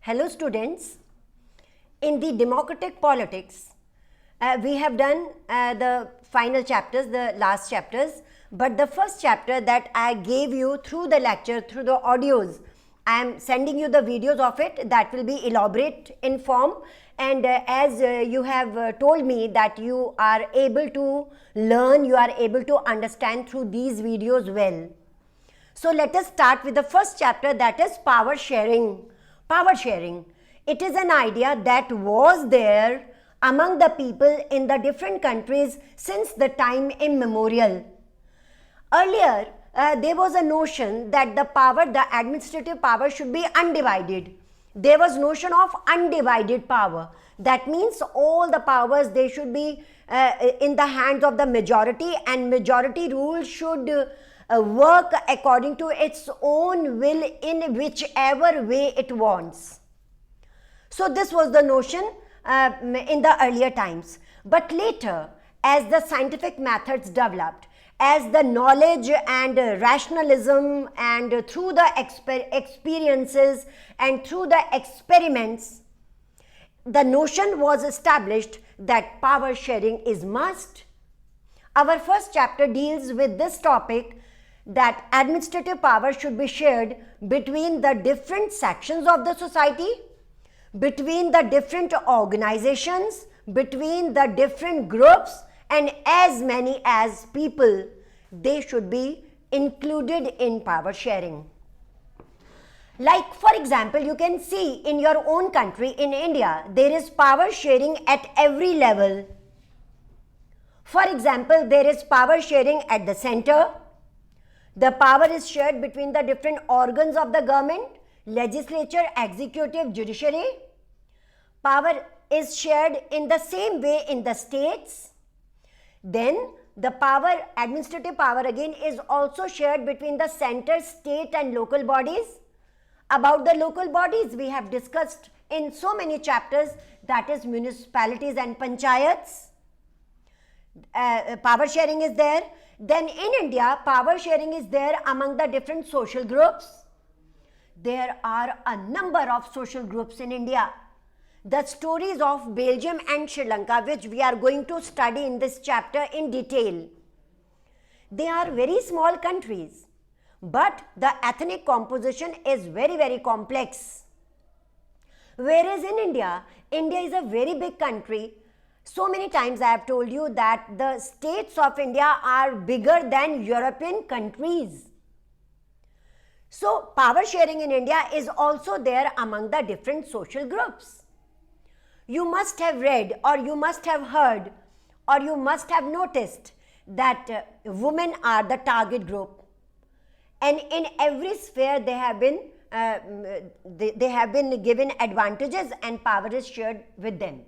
Hello students, in the democratic politics, we have done the final chapters, the last chapters, but the first chapter that I gave you through the lecture, through the audios, I am sending you the videos of it that will be elaborate in form, and as you have told me that you are able to learn, you are able to understand through these videos well. So let us start with the first chapter, that is power sharing. Power sharing. It is an idea that was there among the people in the different countries since the time immemorial. Earlier, there was a notion that the power, the administrative power should be undivided. There was notion of undivided power. That means all the powers, they should be in the hands of the majority, and majority rule should work according to its own will in whichever way it wants. So this was the notion in the earlier times. But later, as the scientific methods developed, as the knowledge and rationalism and through the experiences and through the experiments, the notion was established that power sharing is must. Our first chapter deals with this topic, that administrative power should be shared between the different sections of the society, between the different organizations, between the different groups, and as many as people, they should be included in power sharing. Like for example, you can see in your own country, in India, there is power sharing at every level. For example, there is power sharing at the center. The power is shared between the different organs of the government, legislature, executive, judiciary. Power is shared in the same way in the states. Then the power, administrative power again, is also shared between the center, state and local bodies. About the local bodies, we have discussed in so many chapters, that is municipalities and panchayats. Power sharing is there. Then in India, power sharing is there among the different social groups. There are a number of social groups in India. The stories of Belgium and Sri Lanka, which we are going to study in this chapter in detail. They are very small countries, but the ethnic composition is very, very complex. Whereas in India, India is a very big country. So many times I have told you that the states of India are bigger than European countries. So power sharing in India is also there among the different social groups. You must have read, or you must have heard, or you must have noticed that women are the target group, and in every sphere they have been given advantages and power is shared with them.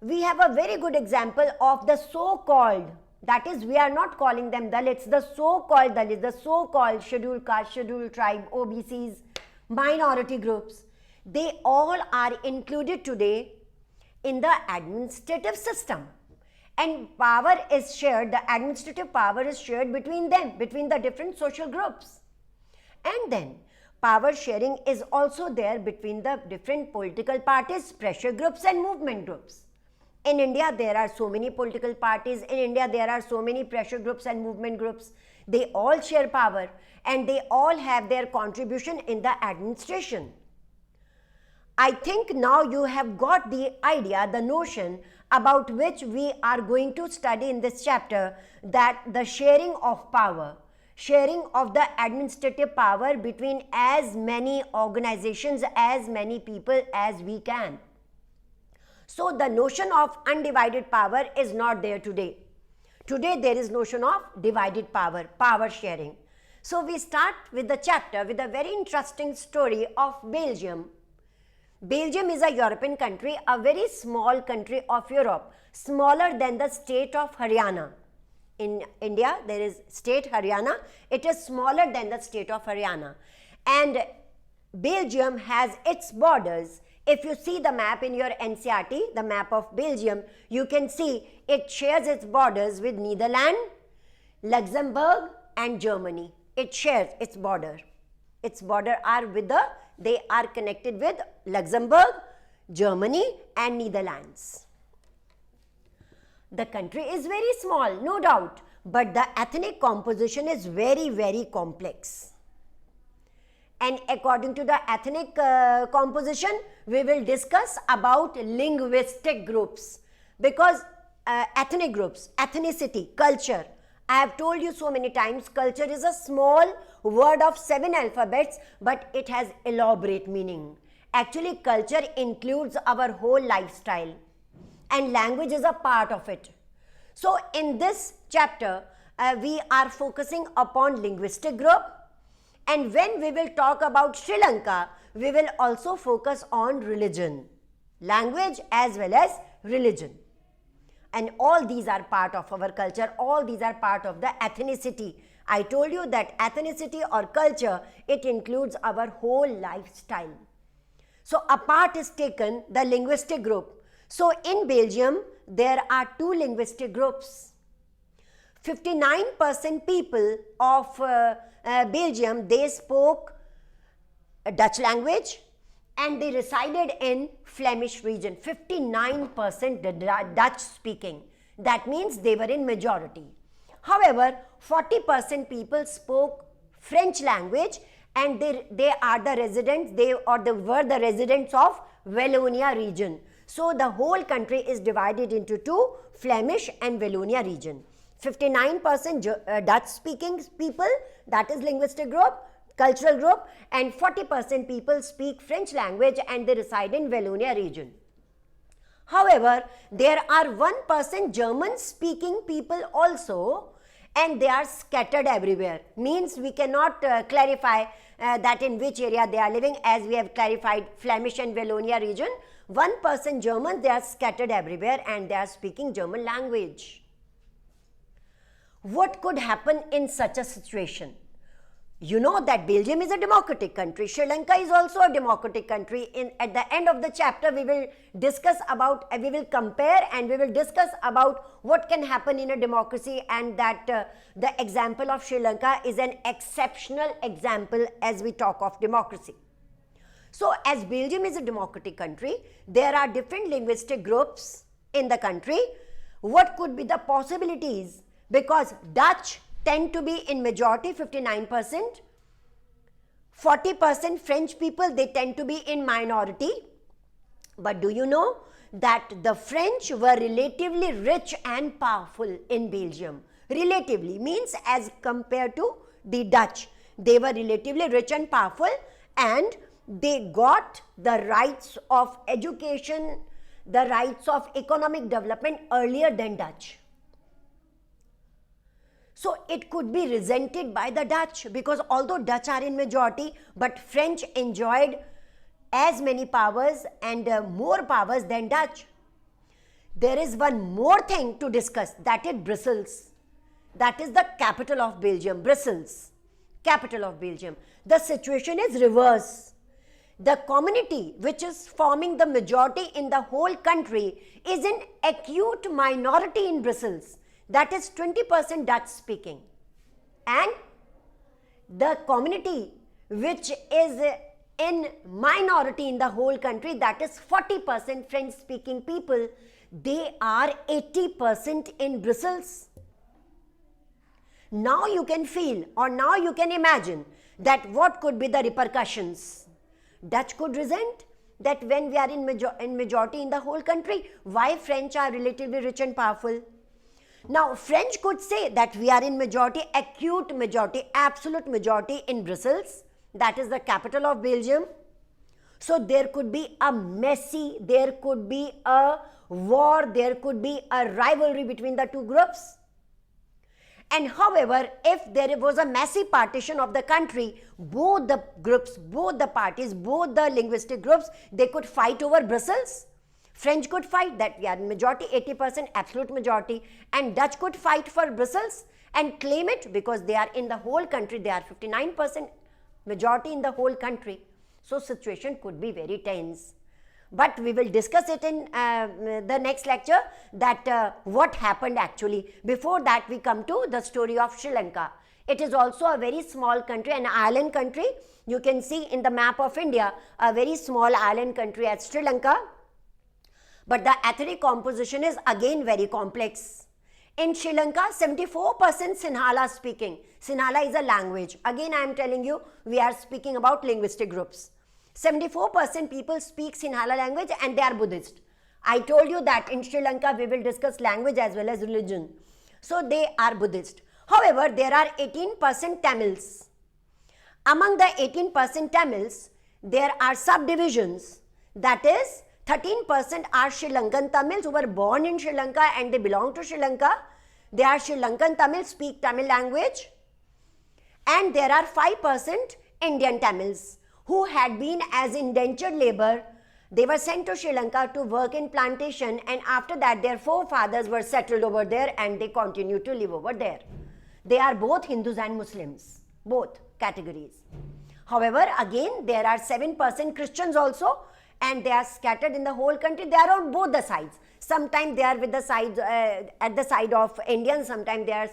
We have a very good example of the so-called, that is, we are not calling them Dalits, the so-called Dalits, the so-called scheduled caste, scheduled tribe, OBCs, minority groups. They all are included today in the administrative system, and power is shared, the administrative power is shared between them, between the different social groups. And then power sharing is also there between the different political parties, pressure groups and movement groups. In India, there are so many political parties. In India, there are so many pressure groups and movement groups. They all share power and they all have their contribution in the administration. I think now you have got the idea, the notion about which we are going to study in this chapter, that the sharing of power, sharing of the administrative power between as many organizations, as many people as we can. So the notion of undivided power is not there today. Today there is notion of divided power, power sharing. So we start with the chapter with a very interesting story of Belgium. Belgium is a European country, a very small country of Europe, smaller than the state of Haryana. In India, there is state Haryana. It is smaller than the state of Haryana. And Belgium has its borders. If you see the map in your NCERT, the map of Belgium, you can see it shares its borders with Netherlands, Luxembourg and Germany. It shares its border. Its border are with the They are connected with Luxembourg, Germany and Netherlands. The country is very small, no doubt, but the ethnic composition is very, very complex. And according to the ethnic composition, we will discuss about linguistic groups, because ethnic groups, ethnicity, culture. I have told you so many times, culture is a small word of 7 alphabets, but it has elaborate meaning. Actually, culture includes our whole lifestyle, and language is a part of it. So, in this chapter, we are focusing upon linguistic group, and when we will talk about Sri Lanka, we will also focus on religion, language as well as religion. And all these are part of our culture, all these are part of the ethnicity. I told you that ethnicity or culture, it includes our whole lifestyle. So a part is taken, the linguistic group. So in Belgium, there are 2 linguistic groups. 59% people of Belgium, they spoke Dutch language and they resided in Flemish region. 59% Dutch speaking. That means they were in majority. However, 40% people spoke French language and they are the residents, were the residents of Wallonia region. So the whole country is divided into 2, Flemish and Wallonia region. 59% Dutch speaking people, that is linguistic group, cultural group, and 40% people speak French language and they reside in Wallonia region. However, there are 1% German speaking people also, and they are scattered everywhere. Means we cannot clarify that in which area they are living, as we have clarified Flemish and Wallonia region. 1% German, they are scattered everywhere and they are speaking German language. What could happen in such a situation? You know that Belgium is a democratic country. Sri Lanka is also a democratic country. At the end of the chapter, we will discuss about, we will compare and we will discuss about what can happen in a democracy, and that the example of Sri Lanka is an exceptional example as we talk of democracy. So, as Belgium is a democratic country, there are different linguistic groups in the country. What could be the possibilities? Because Dutch tend to be in majority, 59%. 40% French people, they tend to be in minority. But do you know that the French were relatively rich and powerful in Belgium? Relatively means as compared to the Dutch. They were relatively rich and powerful, and they got the rights of education, the rights of economic development earlier than Dutch. So it could be resented by the Dutch, because although Dutch are in majority, but French enjoyed as many powers and more powers than Dutch. There is one more thing to discuss, that is Brussels. That is the capital of Belgium, Brussels, capital of Belgium. The situation is reverse. The community which is forming the majority in the whole country is in acute minority in Brussels. That is 20% Dutch speaking, and the community which is in minority in the whole country, that is 40% French speaking people, they are 80% in Brussels. Now you can feel, or now you can imagine that what could be the repercussions. Dutch could resent that when we are in majority in the whole country, why French are relatively rich and powerful. Now, French could say that we are in majority, acute majority, absolute majority in Brussels, that is the capital of Belgium. So, there could be a messy, there could be a war, there could be a rivalry between the two groups. And however, if there was a messy partition of the country, both the groups, both the parties, both the linguistic groups, they could fight over Brussels. French could fight that we are in majority, 80% absolute majority, and Dutch could fight for Brussels and claim it because they are in the whole country, they are 59% majority in the whole country. So situation could be very tense. But we will discuss it in the next lecture, that what happened actually. Before that, we come to the story of Sri Lanka. It is also a very small country, an island country. You can see in the map of India a very small island country as Sri Lanka. But the ethnic composition is again very complex. In Sri Lanka, 74% Sinhala speaking. Sinhala is a language. Again, I am telling you, we are speaking about linguistic groups. 74% people speak Sinhala language and they are Buddhist. I told you that in Sri Lanka, we will discuss language as well as religion. So, they are Buddhist. However, there are 18% Tamils. Among the 18% Tamils, there are subdivisions. That is, 13% are Sri Lankan Tamils who were born in Sri Lanka and they belong to Sri Lanka. They are Sri Lankan Tamils, speak Tamil language. And there are 5% Indian Tamils who had been as indentured labor. They were sent to Sri Lanka to work in plantation, and after that their forefathers were settled over there and they continue to live over there. They are both Hindus and Muslims, both categories. However, again there are 7% Christians also, and they are scattered in the whole country. They are on both the sides. Sometimes they are with the sides at the side of Indians, sometimes they are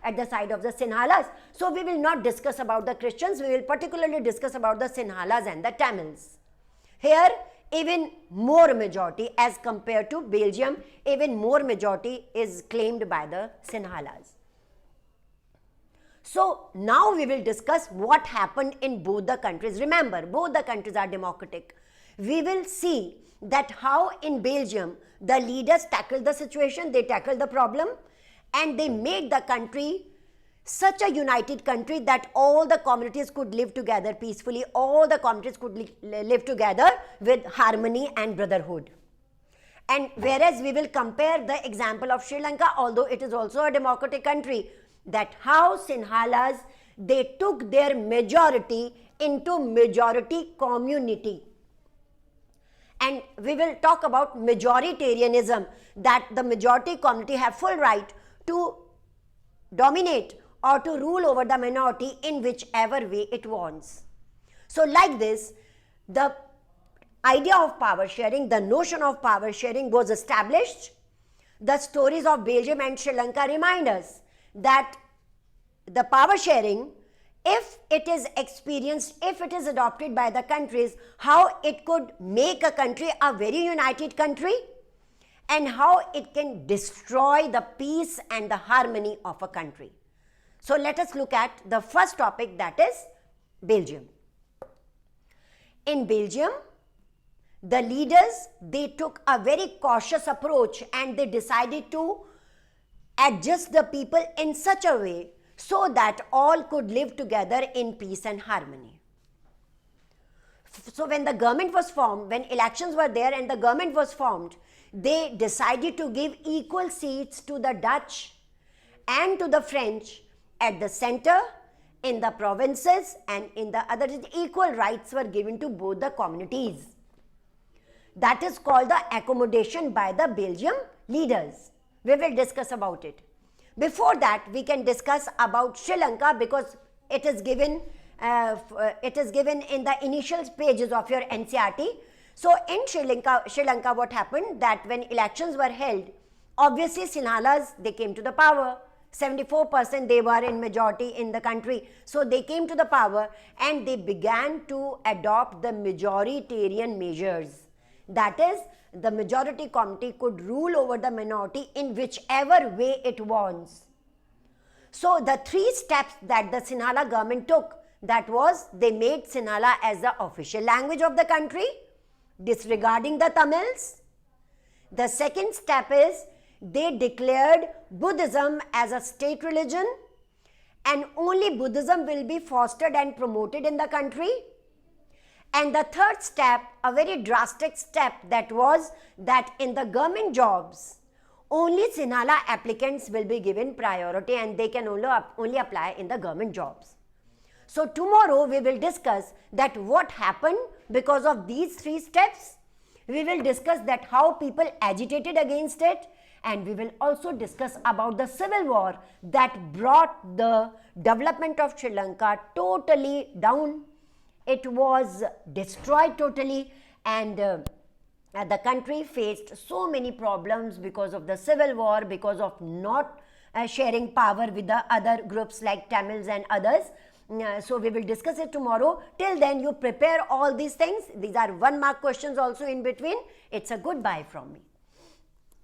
at the side of the Sinhalas. So we will not discuss about the Christians, we will particularly discuss about the Sinhalas and the Tamils. Here even more majority as compared to Belgium, even more majority is claimed by the Sinhalas. So now we will discuss what happened in both the countries. Remember, both the countries are democratic. We will see that how in Belgium the leaders tackled the situation, they tackled the problem, and they made the country such a united country that all the communities could live together peacefully, all the communities could live together with harmony and brotherhood. And whereas we will compare the example of Sri Lanka, although it is also a democratic country, that how Sinhalas, they took their majority into majority community. And we will talk about majoritarianism, that the majority community have full right to dominate or to rule over the minority in whichever way it wants. So like this, the idea of power sharing, the notion of power sharing was established. The stories of Belgium and Sri Lanka remind us that the power sharing, if it is experienced, if it is adopted by the countries, how it could make a country a very united country and how it can destroy the peace and the harmony of a country. So let us look at the first topic, that is Belgium. In Belgium, the leaders, they took a very cautious approach and they decided to adjust the people in such a way so that all could live together in peace and harmony. So when the government was formed, when elections were there and the government was formed, they decided to give equal seats to the Dutch and to the French at the center, in the provinces, and in the other. Equal rights were given to both the communities. That is called the accommodation by the Belgium leaders. We will discuss about it. Before that, we can discuss about Sri Lanka because it is given in the initial pages of your NCERT. So in Sri Lanka, what happened, that when elections were held, obviously Sinhalas, they came to the power. 74% they were in majority in the country. So they came to the power and they began to adopt the majoritarian measures. That is, the majority community could rule over the minority in whichever way it wants. So the three steps that the Sinhala government took, that was, they made Sinhala as the official language of the country, disregarding the Tamils. The second step is, they declared Buddhism as a state religion and only Buddhism will be fostered and promoted in the country. And the third step, a very drastic step, that was that in the government jobs, only Sinhala applicants will be given priority and they can only apply in the government jobs. So tomorrow we will discuss that what happened because of these three steps. We will discuss that how people agitated against it, and we will also discuss about the civil war that brought the development of Sri Lanka totally down. It was destroyed totally, and the country faced so many problems because of the civil war, because of not sharing power with the other groups like Tamils and others. So we will discuss it tomorrow. Till then, you prepare all these things. These are 1 mark questions also in between. It's a goodbye from me.